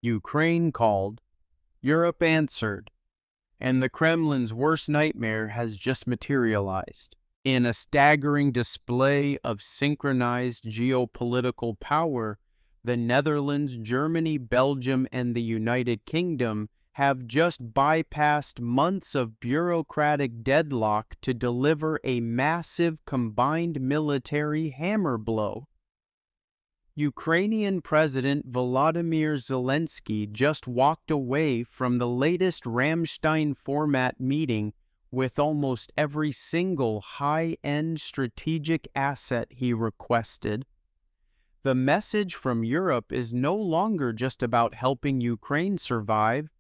Ukraine called, Europe answered, and the Kremlin's worst nightmare has just materialized. In a staggering display of synchronized geopolitical power, the Netherlands, Germany, Belgium, and the United Kingdom have just bypassed months of bureaucratic deadlock to deliver a massive combined military hammer blow. Ukrainian President Volodymyr Zelensky just walked away from the latest Ramstein format meeting with almost every single high-end strategic asset he requested. The message from Europe is no longer just about helping Ukraine survive.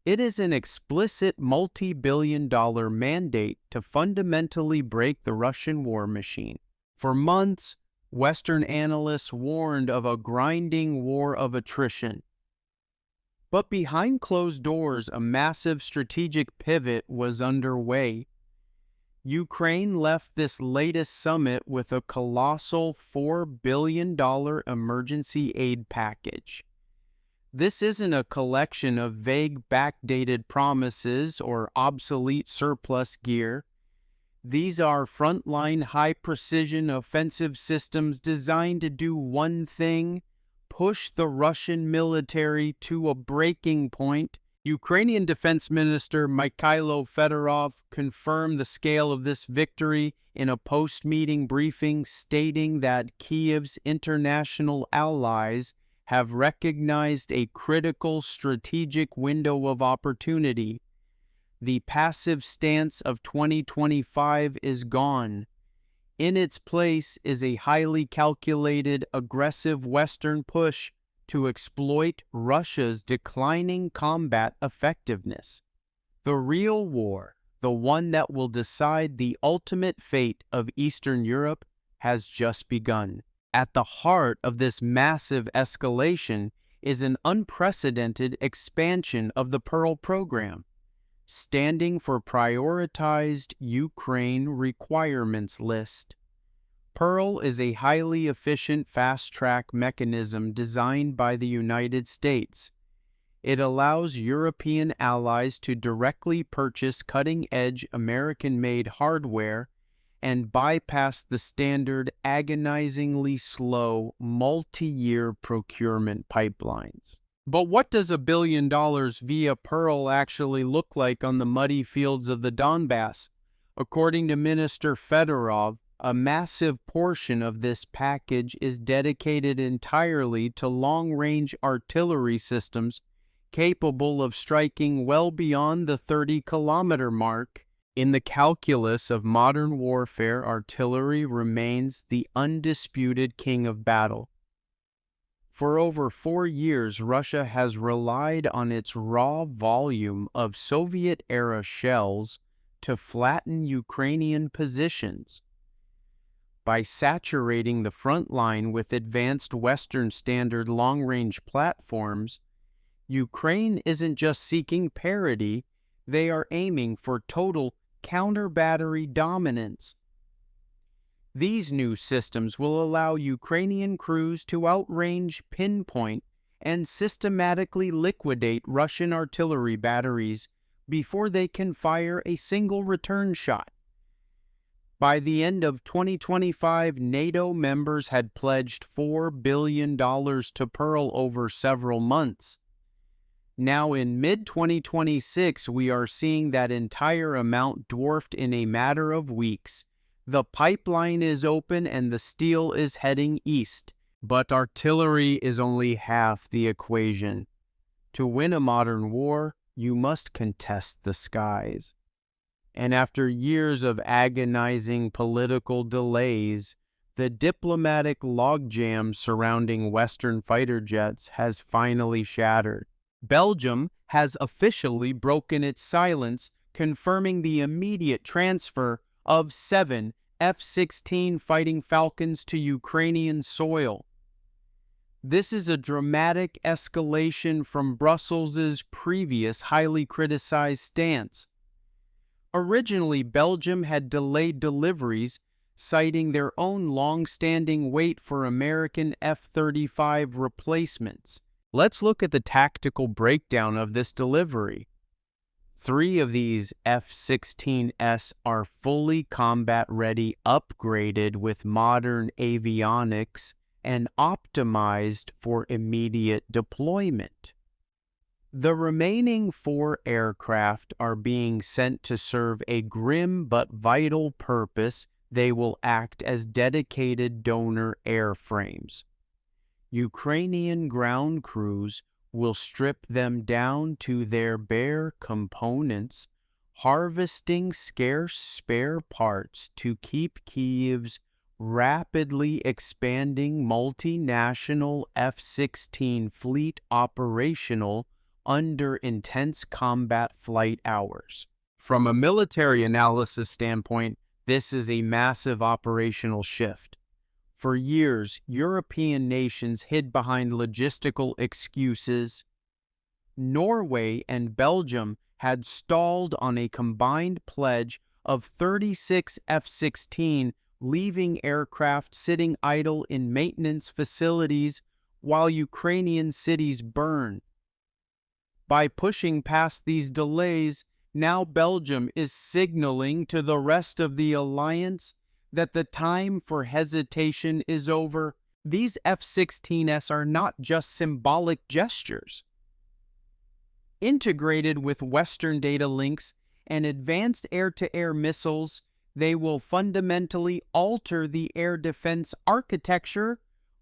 It is an explicit multi-billion-dollar mandate to fundamentally break the Russian war machine. For months, Western analysts warned of a grinding war of attrition. But behind closed doors, a massive strategic pivot was underway. Ukraine left this latest summit with a colossal $4 billion emergency aid package. This isn't a collection of vague backdated promises or obsolete surplus gear. These are frontline high-precision offensive systems designed to do one thing: push the Russian military to a breaking point. Ukrainian Defense Minister Mikhailo Fedorov confirmed the scale of this victory in a post-meeting briefing, stating that Kyiv's international allies have recognized a critical strategic window of opportunity. The passive stance of 2025 is gone. In its place is a highly calculated, aggressive Western push to exploit Russia's declining combat effectiveness. The real war, the one that will decide the ultimate fate of Eastern Europe, has just begun. At the heart of this massive escalation is an unprecedented expansion of the Pearl program, standing for Prioritized Ukraine Requirements List. Pearl is a highly efficient fast-track mechanism designed by the United States. It allows European allies to directly purchase cutting-edge American-made hardware and bypass the standard, agonizingly slow, multi-year procurement pipelines. But what does $1 billion via Pearl actually look like on the muddy fields of the Donbass? According to Minister Fedorov, a massive portion of this package is dedicated entirely to long-range artillery systems capable of striking well beyond the 30-kilometer mark. In the calculus of modern warfare, artillery remains the undisputed king of battle. For over 4 years, Russia has relied on its raw volume of Soviet-era shells to flatten Ukrainian positions. By saturating the front line with advanced Western standard long-range platforms, Ukraine isn't just seeking parity, they are aiming for total counter-battery dominance. These new systems will allow Ukrainian crews to outrange, pinpoint, and systematically liquidate Russian artillery batteries before they can fire a single return shot. By the end of 2025, NATO members had pledged $4 billion to Pearl over several months. Now in mid-2026, we are seeing that entire amount dwarfed in a matter of weeks. The pipeline is open and the steel is heading east, but artillery is only half the equation. To win a modern war, you must contest the skies. And after years of agonizing political delays, the diplomatic logjam surrounding Western fighter jets has finally shattered. Belgium has officially broken its silence, confirming the immediate transfer of 7 F-16 Fighting Falcons to Ukrainian soil. This is a dramatic escalation from Brussels' previous highly criticized stance. Originally, Belgium had delayed deliveries, citing their own long-standing wait for American F-35 replacements. Let's look at the tactical breakdown of this delivery. 3 of these F-16s are fully combat-ready, upgraded with modern avionics, and optimized for immediate deployment. The remaining 4 aircraft are being sent to serve a grim but vital purpose. They will act as dedicated donor airframes. Ukrainian ground crews will strip them down to their bare components, harvesting scarce spare parts to keep Kyiv's rapidly expanding multinational F-16 fleet operational under intense combat flight hours. From a military analysis standpoint, this is a massive operational shift. For years, European nations hid behind logistical excuses. Norway and Belgium had stalled on a combined pledge of 36 F-16, leaving aircraft sitting idle in maintenance facilities while Ukrainian cities burned. By pushing past these delays, now Belgium is signaling to the rest of the alliance that the time for hesitation is over. These F-16s are not just symbolic gestures. Integrated with Western data links and advanced air-to-air missiles, they will fundamentally alter the air defense architecture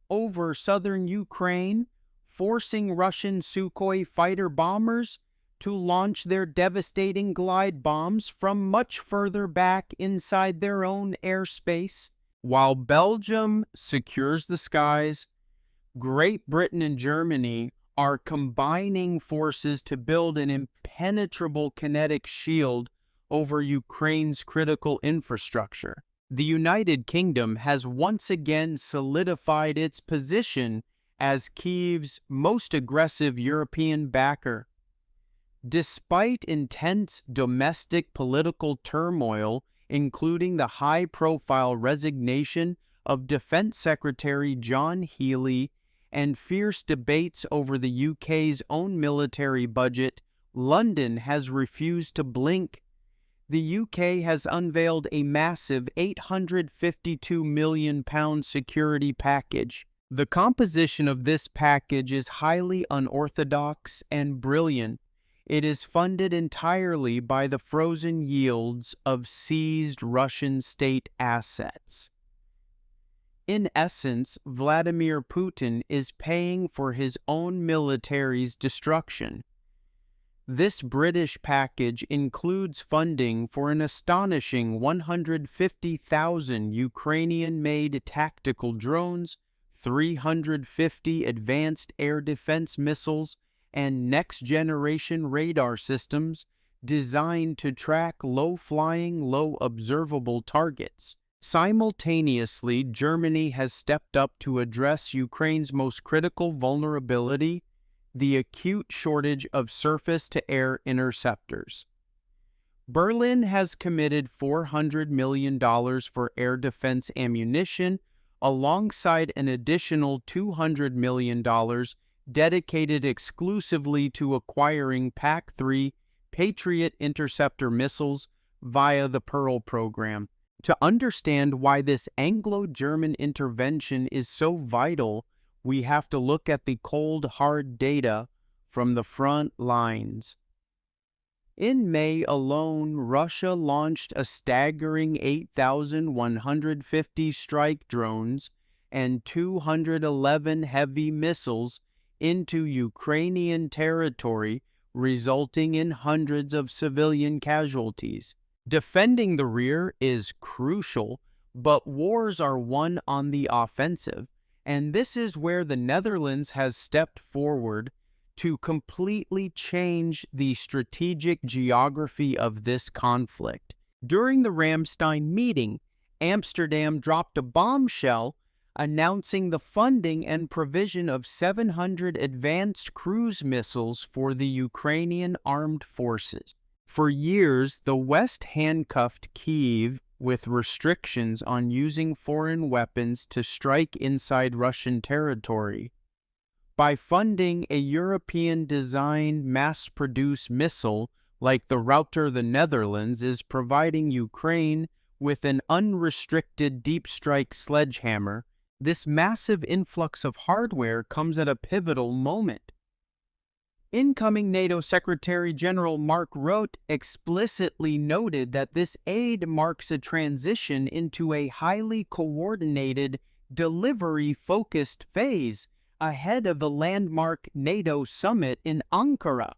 over southern Ukraine, forcing Russian Sukhoi fighter bombers to launch their devastating glide bombs from much further back inside their own airspace. While Belgium secures the skies, Great Britain and Germany are combining forces to build an impenetrable kinetic shield over Ukraine's critical infrastructure. The United Kingdom has once again solidified its position as Kyiv's most aggressive European backer. Despite intense domestic political turmoil, including the high-profile resignation of Defense Secretary John Healey and fierce debates over the UK's own military budget, London has refused to blink. The UK has unveiled a massive £852 million security package. The composition of this package is highly unorthodox and brilliant. It is funded entirely by the frozen yields of seized Russian state assets. In essence, Vladimir Putin is paying for his own military's destruction. This British package includes funding for an astonishing 150,000 Ukrainian-made tactical drones, 350 advanced air defense missiles, and next-generation radar systems designed to track low-flying, low-observable targets. Simultaneously, Germany has stepped up to address Ukraine's most critical vulnerability, the acute shortage of surface-to-air interceptors. Berlin has committed $400 million for air defense ammunition, alongside an additional $200 million dedicated exclusively to acquiring PAC-3 Patriot interceptor missiles via the Pearl program. To understand why this Anglo-German intervention is so vital, we have to look at the cold, hard data from the front lines. In May alone, Russia launched a staggering 8,150 strike drones and 211 heavy missiles into Ukrainian territory, resulting in hundreds of civilian casualties. Defending the rear is crucial, but wars are won on the offensive, and this is where the Netherlands has stepped forward to completely change the strategic geography of this conflict. During the Ramstein meeting, Amsterdam dropped a bombshell announcing the funding and provision of 700 advanced cruise missiles for the Ukrainian armed forces. For years, the West handcuffed Kyiv with restrictions on using foreign weapons to strike inside Russian territory. By funding a European-designed mass-produced missile like the Router the Netherlands is providing Ukraine with an unrestricted deep-strike sledgehammer, this massive influx of hardware comes at a pivotal moment. Incoming NATO Secretary General Mark Rutte explicitly noted that this aid marks a transition into a highly coordinated, delivery-focused phase ahead of the landmark NATO summit in Ankara.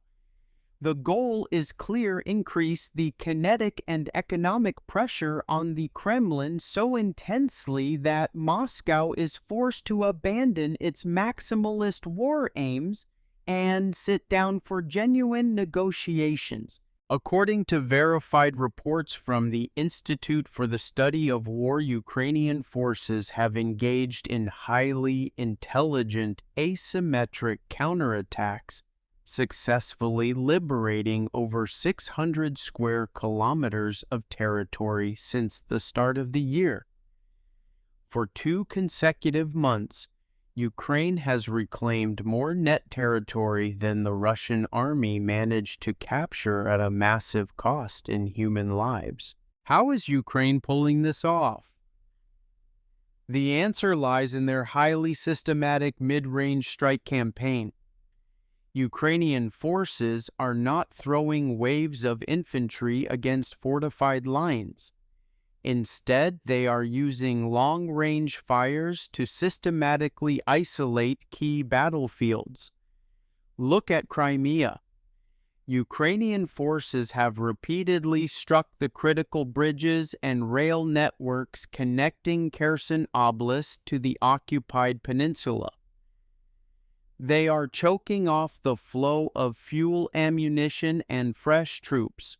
The goal is clear: increase the kinetic and economic pressure on the Kremlin so intensely that Moscow is forced to abandon its maximalist war aims and sit down for genuine negotiations. According to verified reports from the Institute for the Study of War, Ukrainian forces have engaged in highly intelligent asymmetric counterattacks, successfully liberating over 600 square kilometers of territory since the start of the year. For 2 consecutive months, Ukraine has reclaimed more net territory than the Russian army managed to capture at a massive cost in human lives. How is Ukraine pulling this off? The answer lies in their highly systematic mid-range strike campaign. Ukrainian forces are not throwing waves of infantry against fortified lines. Instead, they are using long-range fires to systematically isolate key battlefields. Look at Crimea. Ukrainian forces have repeatedly struck the critical bridges and rail networks connecting Kherson Oblast to the occupied peninsula. They are choking off the flow of fuel, ammunition, and fresh troops.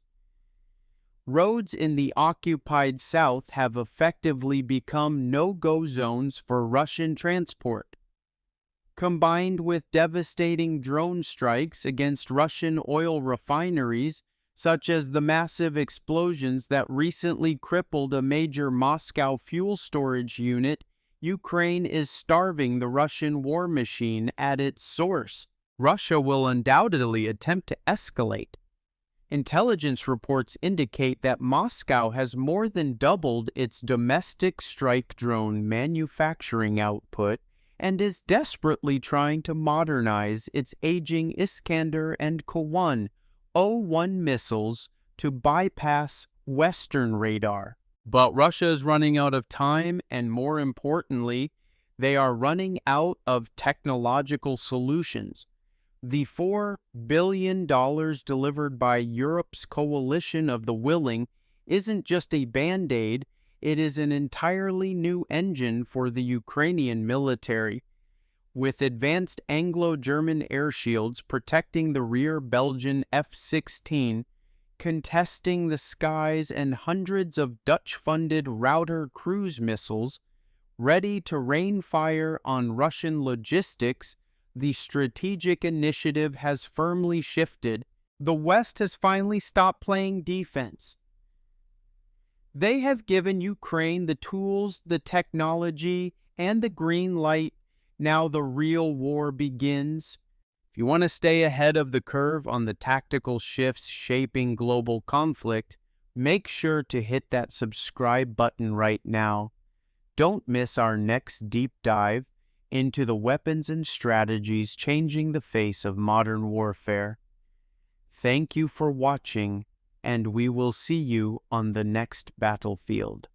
Roads in the occupied south have effectively become no-go zones for Russian transport. Combined with devastating drone strikes against Russian oil refineries, such as the massive explosions that recently crippled a major Moscow fuel storage unit, Ukraine is starving the Russian war machine at its source. Russia will undoubtedly attempt to escalate. Intelligence reports indicate that Moscow has more than doubled its domestic strike drone manufacturing output and is desperately trying to modernize its aging Iskander and Kawan O-1 missiles to bypass Western radar. But Russia is running out of time, and more importantly, they are running out of technological solutions. The $4 billion delivered by Europe's coalition of the willing isn't just a band-aid, it is an entirely new engine for the Ukrainian military. With advanced Anglo-German air shields protecting the rear Belgian F-16, contesting the skies, and hundreds of Dutch-funded Router cruise missiles ready to rain fire on Russian logistics, the strategic initiative has firmly shifted. The West has finally stopped playing defense. They have given Ukraine the tools, the technology, and the green light. Now the real war begins. If you want to stay ahead of the curve on the tactical shifts shaping global conflict, make sure to hit that subscribe button right now. Don't miss our next deep dive into the weapons and strategies changing the face of modern warfare. Thank you for watching, and we will see you on the next battlefield.